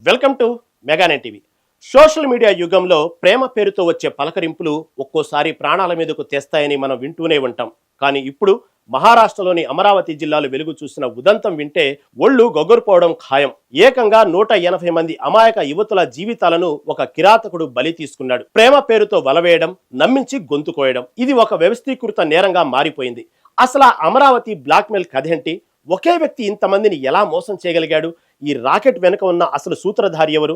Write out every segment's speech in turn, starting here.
Welcome to Mega Nine TV. Social media యుగంలో ప్రేమ పేరుతో వచ్చే పలకరింపులు ఒక్కోసారి ప్రాణాల మీదకు తెస్తాయని మనం వింటూనే ఉంటాం. కానీ ఇప్పుడు మహారాష్ట్రలోని అమరావతి జిల్లాలో వెలుగు చూసిన ఉదంతం వింటే ఒళ్ళు గొగ్గురుపోవడం ఖాయం. ఏకంగా 180 మంది అమాయక యువతుల జీవితాలను ఒక కిరాతకుడు బలి తీసుకున్నాడు. ప్రేమ పేరుతో వలవేయడం, నమ్మించి గొంతు కోయడం, ఇది ఒక వ్యవస్థీకృత నేరంగా మారిపోయింది. అసలు అమరావతి బ్లాక్మెయిల్ కథేంటి? ఒకే వ్యక్తి ఇంతమందిని ఎలా మోసం చేయగలిగాడు? ఈ రాకెట్ వెనుక ఉన్న అసలు సూత్రధారి ఎవరు?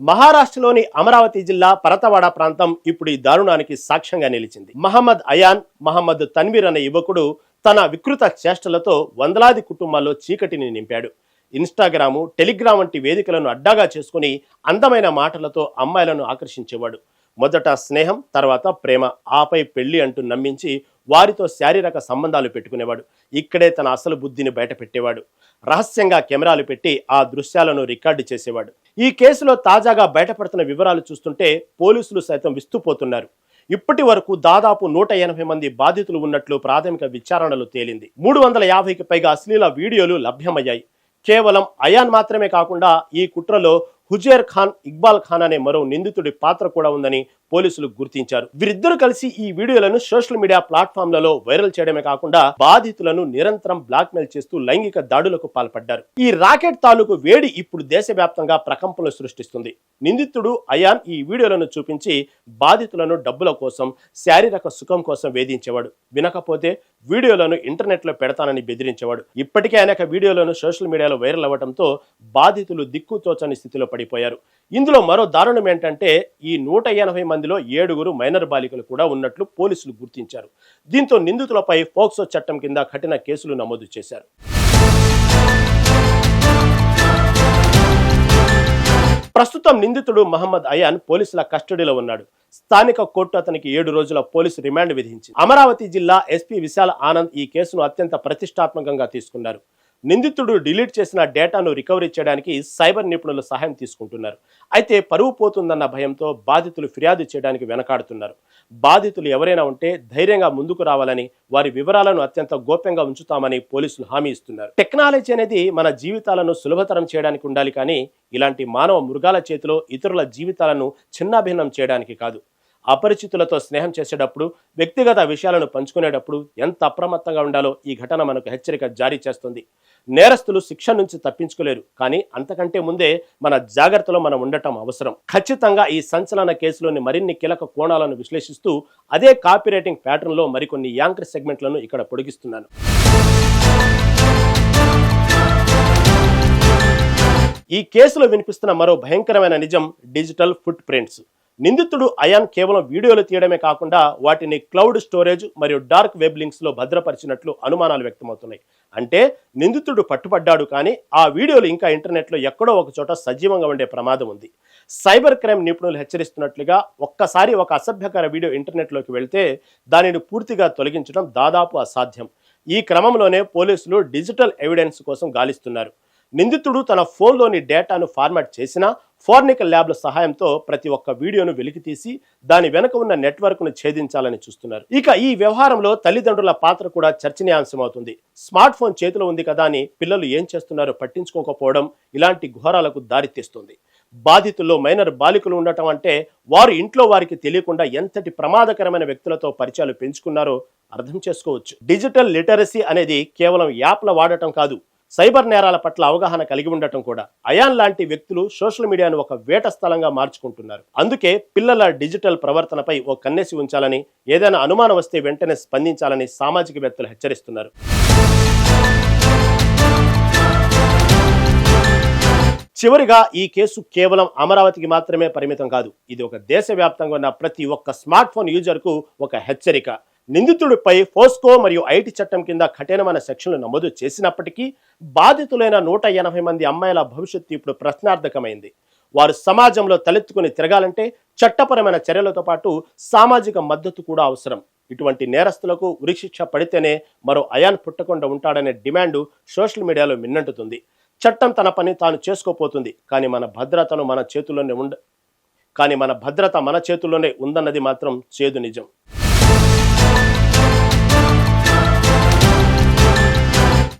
మహారాష్ట్రలోని అమరావతి జిల్లా పరతవాడ ప్రాంతం ఇప్పుడు ఈ దారుణానికి సాక్ష్యంగా నిలిచింది. మహమ్మద్ అయాన్, మహమ్మద్ తన్వీర్ అనే యువకుడు తన వికృత చేష్టలతో వందలాది కుటుంబాల్లో చీకటిని నింపాడు. ఇన్స్టాగ్రాము, టెలిగ్రామ్ వంటి వేదికలను అడ్డాగా చేసుకుని అందమైన మాటలతో అమ్మాయిలను ఆకర్షించేవాడు. మొదట స్నేహం, తర్వాత ప్రేమ, ఆపై పెళ్లి అంటూ నమ్మించి వారితో శారీరక సంబంధాలు పెట్టుకునేవాడు. ఇక్కడే తన అసలు బుద్ధిని బయట పెట్టేవాడు. రహస్యంగా కెమెరాలు పెట్టి ఆ దృశ్యాలను రికార్డు చేసేవాడు. ఈ కేసులో తాజాగా బయటపడుతున్న వివరాలు చూస్తుంటే పోలీసులు సైతం విస్తుపోతున్నారు. ఇప్పటి వరకు దాదాపు 180 మంది బాధితులు ఉన్నట్లు ప్రాథమిక విచారణలో తేలింది. 350కి పైగా అశ్లీల వీడియోలు లభ్యమయ్యాయి. కేవలం అయాన్ మాత్రమే కాకుండా ఈ కుట్రలో హుజేర్ ఖాన్, ఇక్బాల్ ఖాన్ అనే మరో నిందితుడి పాత్ర కూడా ఉందని పోలీసులు గుర్తించారు. వీరిద్దరూ కలిసి ఈ వీడియోలను సోషల్ మీడియా ప్లాట్ఫామ్లలో వైరల్ చేయడమే కాకుండా బాధితులను నిరంతరం బ్లాక్మెయిల్ చేస్తూ లైంగిక దాడులకు పాల్పడ్డారు. ఈ రాకెట్ తాలూకు వేడి ఇప్పుడు దేశవ్యాప్తంగా ప్రకంపనలు సృష్టిస్తుంది. నిందితుడు అయాన్ ఈ వీడియోలను చూపించి బాధితులను డబ్బుల కోసం, శారీరక సుఖం కోసం వేధించేవాడు. వినకపోతే వీడియోలను ఇంటర్నెట్ లో పెడతానని బెదిరించేవాడు. ఇప్పటికే అనేక వీడియోలను సోషల్ మీడియాలో వైరల్ అవ్వడంతో బాధితులు దిక్కుతోచని స్థితిలో పడిపోయారు. ఇందులో మరో దారుణం ఏంటంటే ఈ 180 మందిలో 7 మైనర్ బాలికలు కూడా ఉన్నట్లు పోలీసులు గుర్తించారు. దీంతో నిందితులపై పోక్సో చట్టం కింద కఠిన కేసులు నమోదు చేశారు. ప్రస్తుతం నిందితుడు మహమ్మద్ అయాన్ పోలీసుల కస్టడీలో ఉన్నాడు. స్థానిక కోర్టు అతనికి 7 రోజుల పోలీసు రిమాండ్ విధించింది. అమరావతి జిల్లా ఎస్పీ విశాల్ ఆనంద్ ఈ కేసును అత్యంత ప్రతిష్టాత్మకంగా తీసుకున్నారు. నిందితుడు డిలీట్ చేసిన డేటాను రికవరీ చేయడానికి సైబర్ నిపుణుల సహాయం తీసుకుంటున్నారు. అయితే పరువు పోతుందన్న భయంతో బాధితులు ఫిర్యాదు చేయడానికి వెనకాడుతున్నారు. బాధితులు ఎవరైనా ఉంటే ధైర్యంగా ముందుకు రావాలని, వారి వివరాలను అత్యంత గోప్యంగా ఉంచుతామని పోలీసులు హామీ ఇస్తున్నారు. టెక్నాలజీ అనేది మన జీవితాలను సులభతరం చేయడానికి ఉండాలి, కానీ ఇలాంటి మానవ మృగాల చేతిలో ఇతరుల జీవితాలను చిన్నాభిన్నం చేయడానికి కాదు. అపరిచితులతో స్నేహం చేసేటప్పుడు, వ్యక్తిగత విషయాలను పంచుకునేటప్పుడు ఎంత అప్రమత్తంగా ఉండాలో ఈ ఘటన మనకు హెచ్చరిక జారీ చేస్తుంది. నేరస్తులు శిక్ష నుంచి తప్పించుకోలేరు, కానీ అంతకంటే ముందే మన జాగ్రత్తలో మనం ఉండటం అవసరం. ఖచ్చితంగా ఈ సంచలన కేసులోని మరిన్ని కీలక కోణాలను విశ్లేషిస్తూ అదే కాపీ రైటింగ్ ప్యాటర్న్ లో మరికొన్ని యాంకర్ సెగ్మెంట్లను ఇక్కడ పొడిగిస్తున్నాను. ఈ కేసులో వినిపిస్తున్న మరో భయంకరమైన నిజం డిజిటల్ ఫుట్ ప్రింట్స్. నిందితుడు అయాన్ కేవలం వీడియోలు తీయడమే కాకుండా వాటిని క్లౌడ్ స్టోరేజ్ మరియు డార్క్ వెబ్ లింక్స్ లో భద్రపరిచినట్లు అనుమానాలు వ్యక్తమవుతున్నాయి. అంటే నిందితుడు పట్టుబడ్డాడు, కానీ ఆ వీడియోలు ఇంకా ఇంటర్నెట్ లో ఎక్కడో ఒక చోట సజీవంగా ఉండే ప్రమాదం ఉంది. సైబర్ క్రైమ్ నిపుణులు హెచ్చరిస్తున్నట్లుగా ఒక్కసారి ఒక అసభ్యకర వీడియో ఇంటర్నెట్ లోకి వెళ్తే దానిని పూర్తిగా తొలగించడం దాదాపు అసాధ్యం. ఈ క్రమంలోనే పోలీసులు డిజిటల్ ఎవిడెన్స్ కోసం గాలిస్తున్నారు. నిందితుడు తన ఫోన్లోని డేటాను ఫార్మాట్ చేసినా ఫోర్నికల్ ల్యాబ్ల సహాయంతో ప్రతి ఒక్క వీడియోను వెలికితీసి దాని వెనుక ఉన్న నెట్వర్క్ను ఛేదించాలని చూస్తున్నారు. ఇక ఈ వ్యవహారంలో తల్లిదండ్రుల పాత్ర కూడా చర్చనీయాంశమవుతుంది. స్మార్ట్ ఫోన్ చేతిలో ఉంది కదా అని పిల్లలు ఏం చేస్తున్నారో పట్టించుకోకపోవడం ఇలాంటి ఘోరాలకు దారితీస్తుంది. బాధితుల్లో మైనర్ బాలికలు ఉండటం అంటే వారు ఇంట్లో వారికి తెలియకుండా ఎంతటి ప్రమాదకరమైన వ్యక్తులతో పరిచయాలు పెంచుకున్నారో అర్థం చేసుకోవచ్చు. డిజిటల్ లిటరసీ అనేది కేవలం యాప్ల వాడటం కాదు, సైబర్ నేరాల పట్ల అవగాహన కలిగి ఉండటం కూడా. అయాన్ లాంటి వ్యక్తులు సోషల్ మీడియాను ఒక వేట స్థలంగా మార్చుకుంటున్నారు. అందుకే పిల్లల డిజిటల్ ప్రవర్తనపై ఓ కన్నేసి ఉంచాలని, ఏదైనా అనుమానం వస్తే వెంటనే స్పందించాలని సామాజికవేత్తలు హెచ్చరిస్తున్నారు. చివరిగా ఈ కేసు కేవలం అమరావతికి మాత్రమే పరిమితం కాదు. ఇది ఒక దేశవ్యాప్తంగా ఉన్న ప్రతి ఒక్క స్మార్ట్ ఫోన్ యూజర్ కు ఒక హెచ్చరిక. నిందితుడిపై ఫోస్కో మరియు ఐటీ చట్టం కింద కఠినమైన సెక్షన్లు నమోదు చేసినప్పటికీ బాధితులైన 180 మంది అమ్మాయిల భవిష్యత్తు ఇప్పుడు ప్రశ్నార్థకమైంది. వారు సమాజంలో తలెత్తుకుని తిరగాలంటే చట్టపరమైన చర్యలతో పాటు సామాజిక మద్దతు కూడా అవసరం. ఇటువంటి నేరస్తులకు ఉరిశిక్ష పడితేనే మరో అయాన్ పుట్టకుండా ఉంటాడనే డిమాండు సోషల్ మీడియాలో మిన్నంటుతుంది. చట్టం తన పని తాను చేసుకోపోతుంది, కానీ మన భద్రత మన చేతుల్లోనే ఉందన్నది మాత్రం చేదు నిజం.